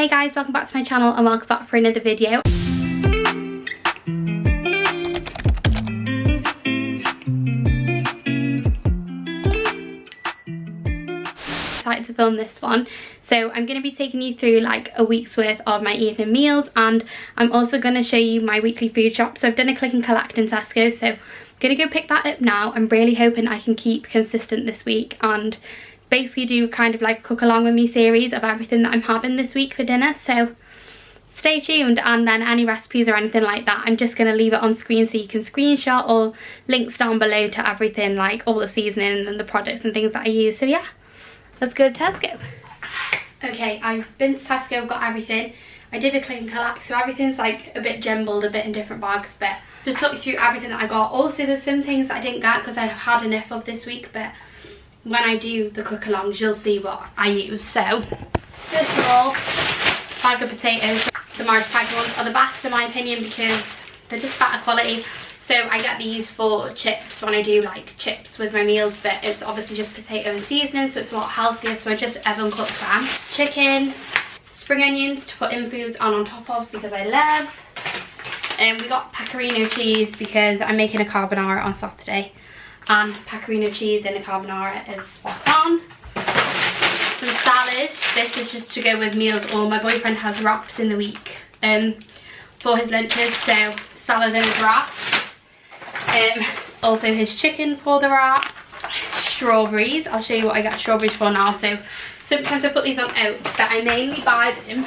Hey guys, welcome back to my channel and welcome back for another video. Excited to film this one. So I'm going to be taking you through like a week's worth of my evening meals, and I'm also going to show you my weekly food shop. So I've done a click and collect in Tesco, so I'm going to go pick that up now. I'm really hoping I can keep consistent this week and basically do kind of like a cook along with me series of everything that I'm having this week for dinner. So stay tuned, and then any recipes or anything like that, I'm just going to leave it on screen so you can screenshot, or links down below to everything, like all the seasonings and the products and things that I use. So yeah, let's go to Tesco. Okay, I've been to Tesco, got everything. I did a click and collect, so everything's like a bit jumbled, a bit in different bags, but just took you through everything that I got. Also, there's some things that I didn't get because I've had enough of this week, but when I do the cook alongs you'll see what I use. So first of all, bag of potatoes. The Mars packed ones are the best in my opinion because they're just better quality. So I get these for chips when I do like chips with my meals, but it's obviously just potato and seasoning, so it's a lot healthier, so I just oven cook them. Chicken, spring onions to put in foods and on top of because I love. And we got pecorino cheese because I'm making a carbonara on Saturday, and pecorino cheese in a carbonara is spot on. Some salad. This is just to go with meals, or my boyfriend has wraps in the week for his lunches, so salad and his wrap. Also his chicken for the wrap. Strawberries. I'll show you what I got strawberries for now. So sometimes I put these on oats, but I mainly buy them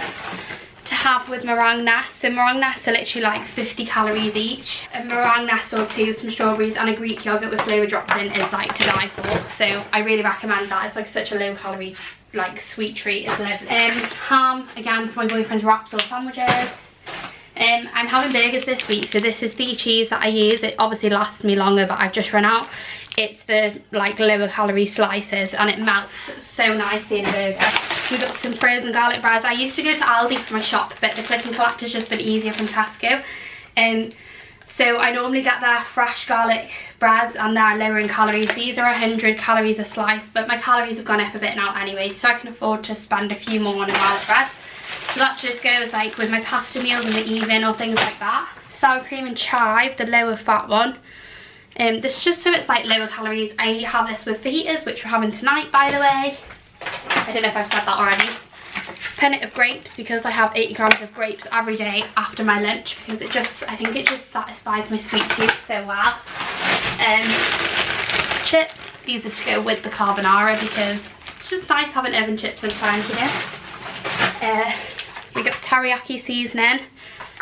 to have with meringue nest. So meringue nests are literally like 50 calories each. A meringue nest or two, some strawberries and a Greek yogurt with flavour dropped in is like to die for. So I really recommend that. It's like such a low calorie like sweet treat. It's lovely. Ham again for my boyfriend's wraps or sandwiches. I'm having burgers this week, so this is the cheese that I use. It obviously lasts me longer, but I've just run out. It's the like lower calorie slices and it melts so nicely in a burger. We've got some frozen garlic breads. I used to go to Aldi for my shop, but the click and collect has just been easier from Tesco. So I normally get their fresh garlic breads and they're lower in calories. These are 100 calories a slice, but my calories have gone up a bit now anyway, so I can afford to spend a few more on a garlic bread. So that just goes like with my pasta meals in the evening or things like that. Sour cream and chive, the lower fat one. This is just so it's like lower calories. I have this with fajitas, which we're having tonight by the way. I don't know if I've said that already. Pennet of grapes, because I have 80 grams of grapes every day after my lunch, because it just, I think it just satisfies my sweet tooth so well. Chips, these are to go with the carbonara because it's just nice having oven chips sometimes, you know. We got teriyaki seasoning.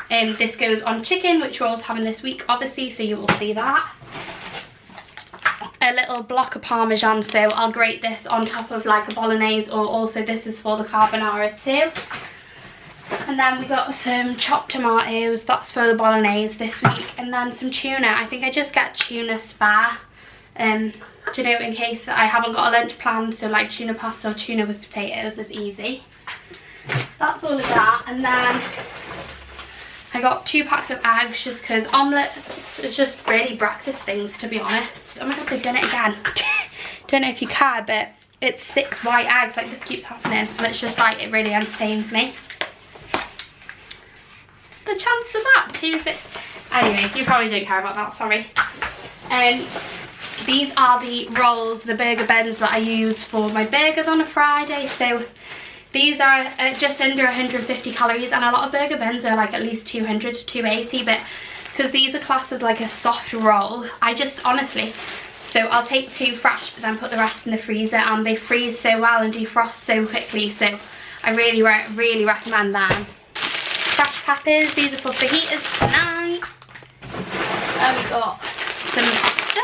This goes on chicken, which we're also having this week obviously, so you will see that. A little block of parmesan, so I'll grate this on top of like a bolognese, or also this is for the carbonara too. And then we got some chopped tomatoes, that's for the bolognese this week. And then some tuna. I think I just get tuna spare, do you know, in case I haven't got a lunch planned, so like tuna pasta or tuna with potatoes is easy. That's all of that. And then I got 2 packs of eggs just because omelettes is just really breakfast things, to be honest. Oh my god, they've done it again. Don't know if you care, but it's 6 white eggs. Like, this keeps happening, and it's just like, it really entertains me. The chance of that, 2 6. Anyway, you probably don't care about that, sorry. These are the rolls, the burger buns that I use for my burgers on a Friday. So these are just under 150 calories, and a lot of burger buns are like at least 200 to 280, but because these are classed as like a soft roll, I just honestly, so I'll take 2 fresh but then put the rest in the freezer, and they freeze so well and defrost so quickly, so I really recommend them. Fresh peppers, these are for fajitas tonight. And we got some pasta.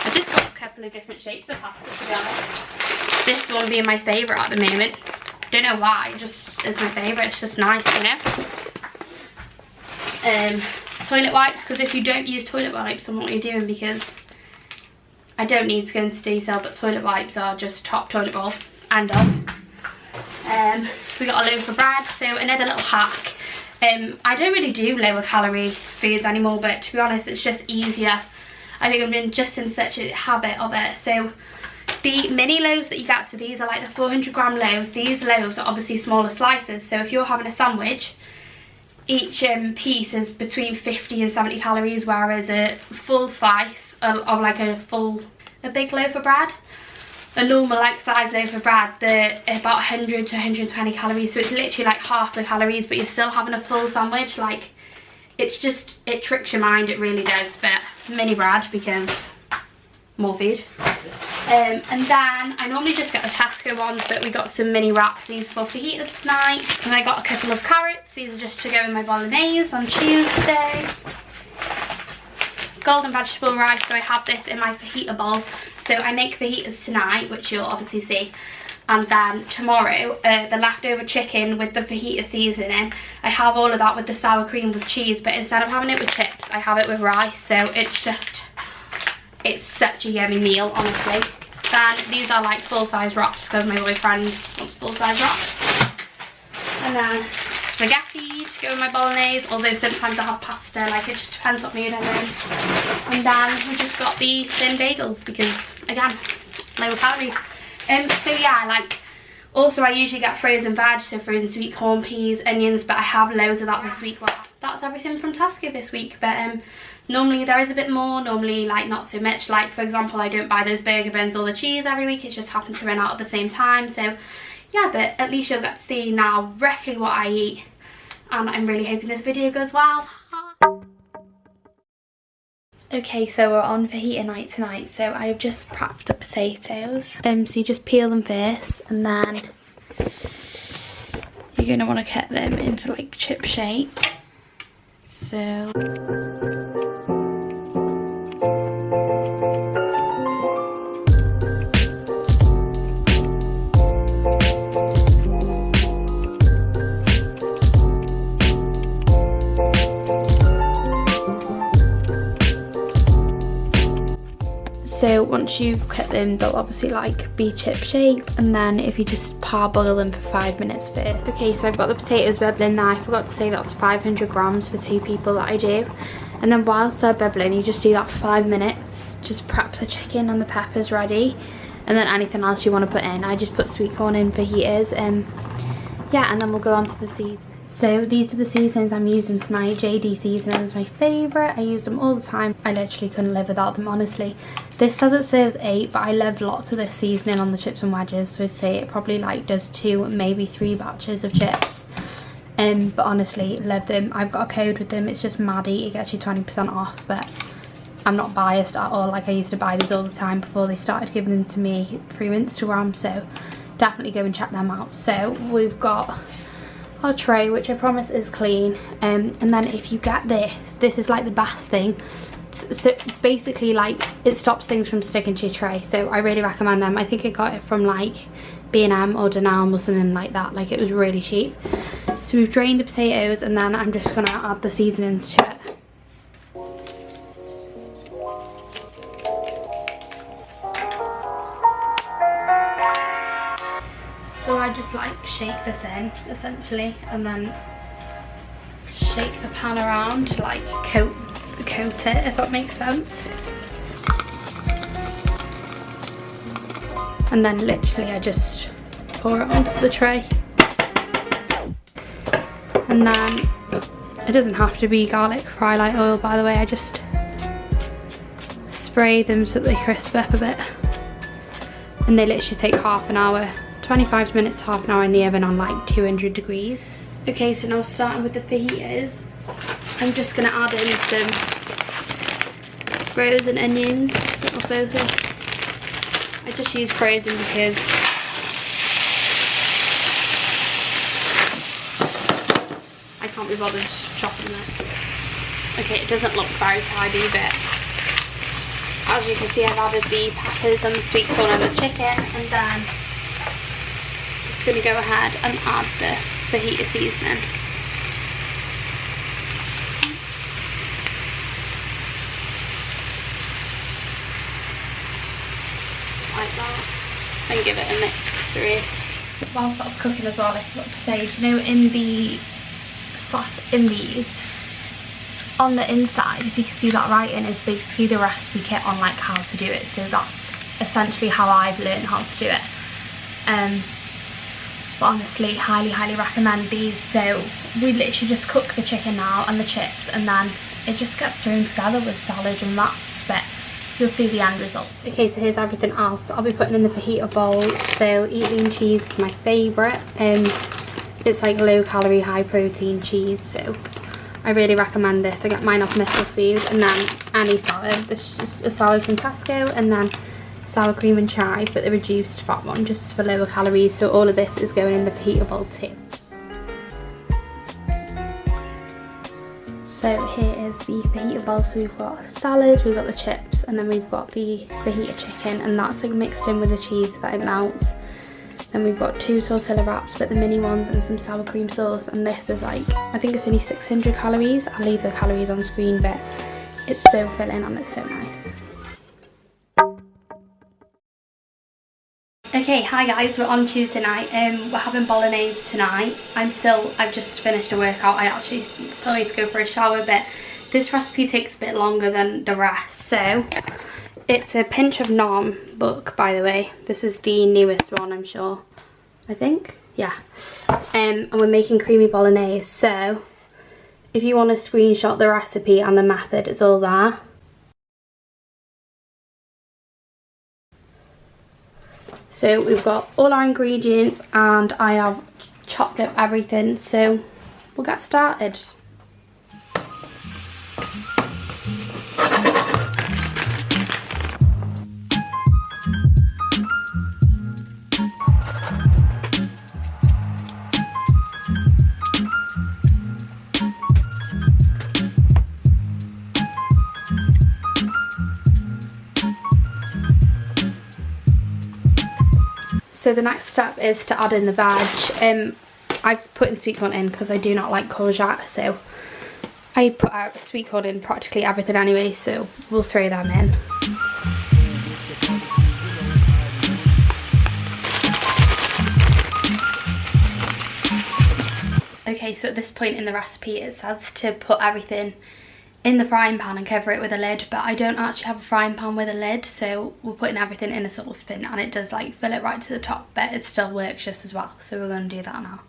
I just got a couple of different shapes of pasta, to be honest. This one being my favourite at the moment. Don't know why, it just is my favourite. It's just nice, you know. Toilet wipes, because if you don't use toilet wipes, I don't know what you're doing, because I don't need to go into detail, but toilet wipes are just top toilet roll. And we got a loaf of bread, so another little hack. I don't really do lower calorie foods anymore, but to be honest, it's just easier. I think I've been just in such a habit of it. So The mini loaves that you get, so these are like the 400-gram loaves. These loaves are obviously smaller slices, so if you're having a sandwich, each piece is between 50 and 70 calories, whereas a full slice of like a big loaf of bread, a normal like size loaf of bread, they're about 100 to 120 calories, so it's literally like half the calories, but you're still having a full sandwich. Like, it's just, it tricks your mind, it really does. But mini bread, because more food. And then I normally just get the Tesco ones, but we got some mini wraps. These are for fajitas tonight. And I got a couple of carrots. These are just to go in my bolognese on Tuesday. Golden vegetable rice, so I have this in my fajita bowl. So I make fajitas tonight, which you'll obviously see. And then tomorrow, the leftover chicken with the fajita seasoning, I have all of that with the sour cream with cheese, but instead of having it with chips, I have it with rice. So it's just, it's such a yummy meal, honestly. Then these are like full-size wraps because my boyfriend wants full-size wraps. And then spaghetti to go with my bolognese, although sometimes I have pasta, like it just depends what mood I'm in. And then we just got the thin bagels because, again, lower calories. So yeah, like, also I usually get frozen veg, so frozen sweet corn, peas, onions, but I have loads of that this week. Well, that's everything from Tesco this week, but normally there is a bit more, normally like not so much. Like, for example, I don't buy those burger buns or the cheese every week, it just happens to run out at the same time. So yeah, but at least you'll get to see now roughly what I eat, and I'm really hoping this video goes well. Okay, so we're on fajita night tonight, so I've just prepped the potatoes. So you just peel them first, and then you're going to want to cut them into like chip shape. So once you've cut them, they'll obviously like be chip shape, and then if you just parboil them for 5 minutes first. Okay, so I've got the potatoes bubbling now. I forgot to say that's 500 grams for 2 people that I do. And then whilst they're bubbling, you just do that for 5 minutes. Just prep the chicken and the peppers ready, and then anything else you want to put in. I just put sweet corn in fajitas, yeah, and then we'll go on to the seasonings. So these are the seasonings I'm using tonight. JD seasonings, my favourite. I use them all the time. I literally couldn't live without them, honestly. This says it serves 8, but I love lots of this seasoning on the chips and wedges. So I'd say it probably like does 2, maybe 3 batches of chips. But honestly, love them. I've got a code with them. It's just Maddie. It gets you 20% off, but I'm not biased at all. Like, I used to buy these all the time before they started giving them to me through Instagram. So definitely go and check them out. So we've got our tray, which I promise is clean, and then if you get this is like the best thing. So basically, like, it stops things from sticking to your tray, so I really recommend them. I think I got it from like B&M or Dunelm or something like that. Like, it was really cheap. So we've drained the potatoes, and then I'm just gonna add the seasonings to it. So I just like shake this in essentially, and then shake the pan around to like coat it, if that makes sense. And then literally I just pour it onto the tray. And then it doesn't have to be garlic fry light oil, by the way. I just spray them so that they crisp up a bit, and they literally take half an hour. 25 minutes to half an hour in the oven on like 200 degrees. Okay, so now starting with the fajitas, I'm just gonna add in some frozen onions, little focus. I just use frozen because I can't be bothered chopping it. Okay, it doesn't look very tidy, but as you can see, I've added the peppers and the sweet corn and the chicken, and then going to go ahead and add the fajita seasoning. Like that. And give it a mix through. Whilst that's cooking as well, I forgot to say, do you know, in these, on the inside, if you can see that writing, is basically the recipe kit on like how to do it. So that's essentially how I've learned how to do it. But honestly, highly recommend these. So we literally just cook the chicken now and the chips, and then it just gets thrown together with salad and wraps, but you'll see the end result. Okay, so here's everything else I'll be putting in the fajita bowl. So eat lean cheese is my favourite. It's like low calorie, high protein cheese, so I really recommend this. I get mine off Musclefood. And then any salad, this is just a salad from Tesco, and then sour cream and chive, but the reduced fat one, just for lower calories. So all of this is going in the fajita bowl too. So here is the fajita bowl. So we've got salad, we've got the chips, and then we've got the fajita chicken, and that's like mixed in with the cheese so that it melts. Then we've got 2 tortilla wraps, but the mini ones, and some sour cream sauce, and this is like, I think it's only 600 calories. I'll leave the calories on screen, but it's so filling and it's so nice. Okay, hi guys, we're on Tuesday night. We're having bolognese tonight. I've just finished a workout. I actually still need to go for a shower, but this recipe takes a bit longer than the rest. So it's a pinch of naan book, by the way. This is the newest one, I'm sure. I think, yeah. And we're making creamy bolognese. So if you want to screenshot the recipe and the method, it's all there. So we've got all our ingredients, and I have chopped up everything, so we'll get started. So the next step is to add in the veg. I've put in sweet corn in because I do not like courgette, so I put out sweet corn in practically everything anyway, so we'll throw them in. Okay, so at this point in the recipe it says to put everything in the frying pan and cover it with a lid, but I don't actually have a frying pan with a lid, so we're putting everything in a saucepan, and it does like fill it right to the top, but it still works just as well, so we're going to do that now.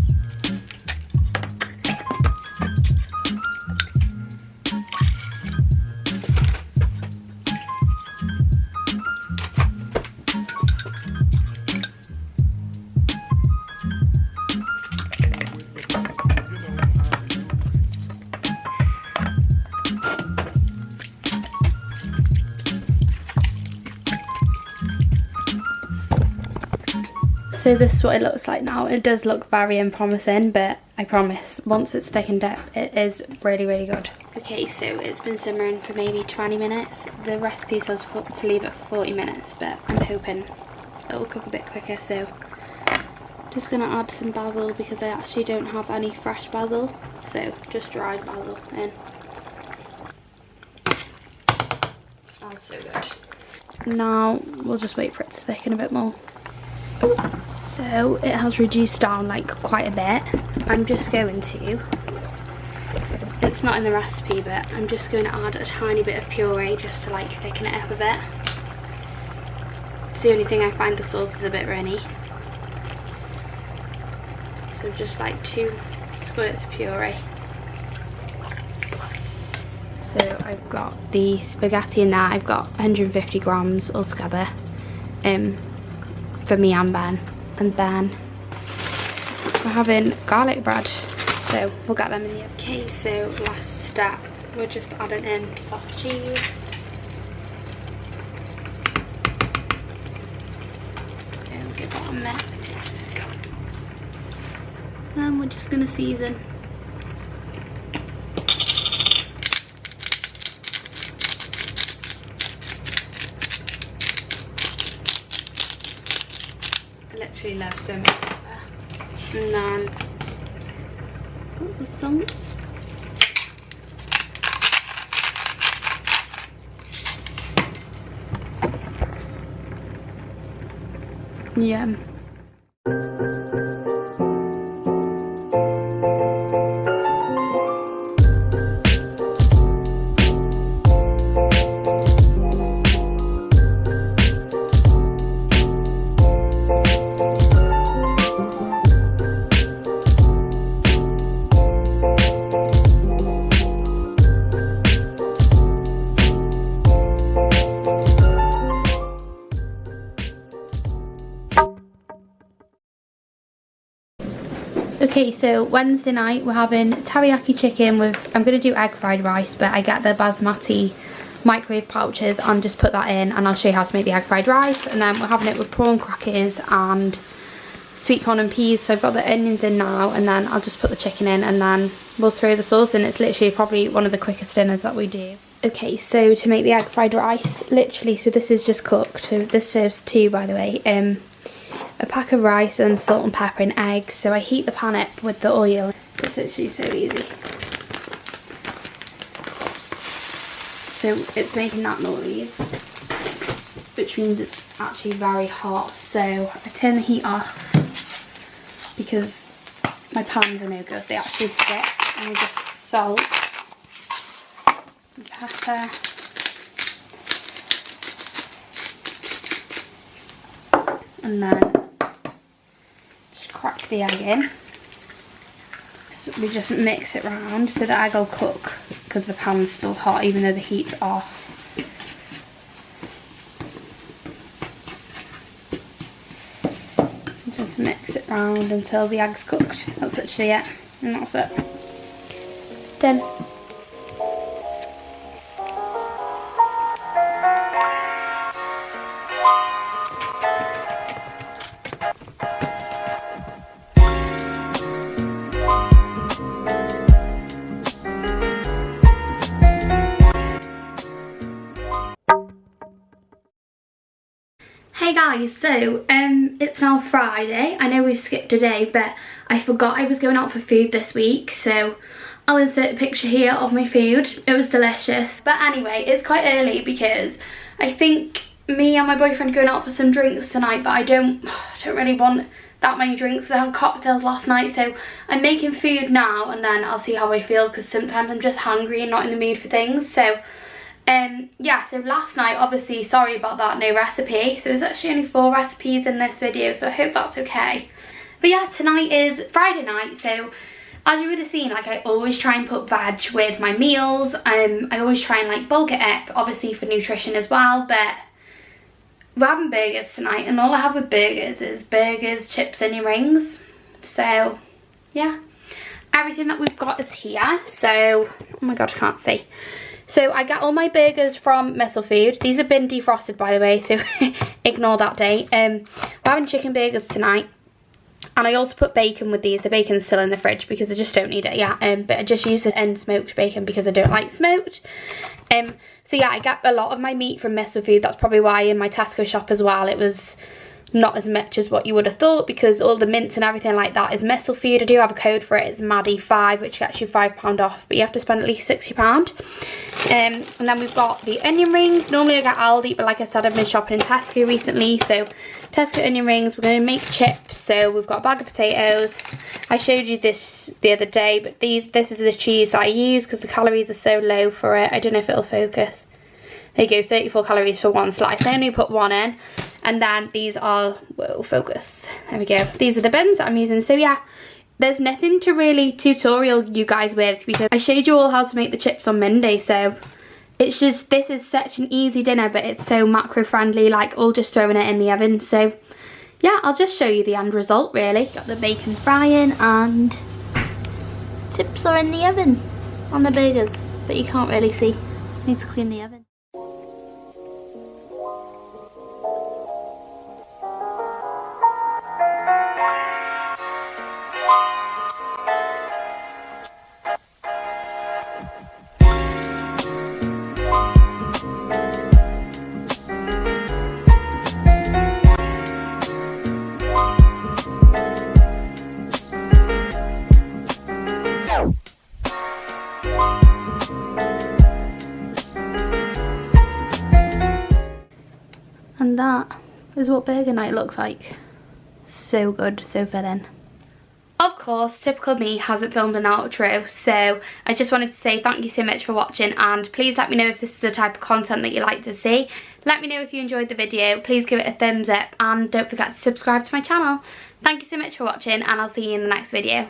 So this is what it looks like now. It does look very unpromising, but I promise once it's thickened up, it is really good. Okay, so it's been simmering for maybe 20 minutes. The recipe says to leave it for 40 minutes, but I'm hoping it'll cook a bit quicker. So just gonna add some basil because I actually don't have any fresh basil, so just dried basil in. Smells so good. Now we'll just wait for it to thicken a bit more. So it has reduced down like quite a bit. I'm just going to, it's not in the recipe, but I'm just going to add a tiny bit of puree just to like thicken it up a bit. It's the only thing I find the sauce is a bit runny. So just like 2 squirts of puree. So I've got the spaghetti in there. I've got 150 grams altogether for me and Ben. And then we're having garlic bread, so we'll get them in the oven. Okay, so last step, we're just adding in soft cheese. And give that a mix. Then we're just gonna season. I literally love so much pepper. And then the salt. Yum. Okay, so Wednesday night we're having teriyaki chicken with, I'm going to do egg fried rice, but I get the basmati microwave pouches and just put that in, and I'll show you how to make the egg fried rice. And then we're having it with prawn crackers and sweet corn and peas. So I've got the onions in now, and then I'll just put the chicken in and then we'll throw the sauce in. It's literally probably one of the quickest dinners that we do. Okay, so to make the egg fried rice, literally, so this is just cooked. So this serves two, by the way. A pack of rice and salt and pepper and eggs. So I heat the pan up with the oil. It's literally so easy. So it's making that noise, which means it's actually very hot. So I turn the heat off because my pans are no good. They actually stick. And we just salt and pepper. And then just crack the egg in. So we just mix it round so the egg will cook because the pan's still hot even though the heat's off. Just mix it round until the egg's cooked. That's literally it, and that's it. Done. Hey guys, so it's now Friday. I know we've skipped a day, but I forgot I was going out for food this week, so I'll insert a picture here of my food. It was delicious. But anyway, it's quite early because I think me and my boyfriend are going out for some drinks tonight, but I don't really want that many drinks. I had cocktails last night, so I'm making food now and then I'll see how I feel, because sometimes I'm just hungry and not in the mood for things. So yeah, so last night, obviously, sorry about that, no recipe. So there's actually only 4 recipes in this video, so I hope that's okay. But yeah, tonight is Friday night, so as you would have seen, like, I always try and put veg with my meals. I always try and like bulk it up, obviously for nutrition as well, but we're having burgers tonight, and all I have with burgers is burgers, chips, onion rings. So yeah, everything that we've got is here. So, oh my god, I can't see. So I get all my burgers from Musclefood. These have been defrosted, by the way, so ignore that date. We're having chicken burgers tonight. And I also put bacon with these. The bacon's still in the fridge because I just don't need it yet. But I just use the unsmoked bacon because I don't like smoked. So yeah, I get a lot of my meat from Musclefood. That's probably why in my Tesco shop as well, it was not as much as what you would have thought, because all the mince and everything like that is Musclefood. I do have a code for it. It's Maddie 5, which gets you £5 off, but you have to spend at least £60. And then we've got the onion rings. Normally I get Aldi, but like I said, I've been shopping in Tesco recently, so Tesco onion rings. We're going to make chips. So we've got a bag of potatoes. I showed you this the other day, but this is the cheese that I use because the calories are so low for it. I don't know if it'll focus. There you go, 34 calories for one slice. I only put one in. And then these are, whoa, focus. There we go. These are the bins that I'm using. So yeah, there's nothing to really tutorial you guys with, because I showed you all how to make the chips on Monday. So it's just, this is such an easy dinner, but it's so macro friendly, like all just throwing it in the oven. So yeah, I'll just show you the end result really. Got the bacon frying and chips are in the oven on the burgers, but you can't really see. Need to clean the oven. And that is what burger night looks like. So good, so filling. Of course, typical me hasn't filmed an outro, so I just wanted to say thank you so much for watching, and please let me know if this is the type of content that you like to see. Let me know if you enjoyed the video. Please give it a thumbs up and don't forget to subscribe to my channel. Thank you so much for watching, and I'll see you in the next video.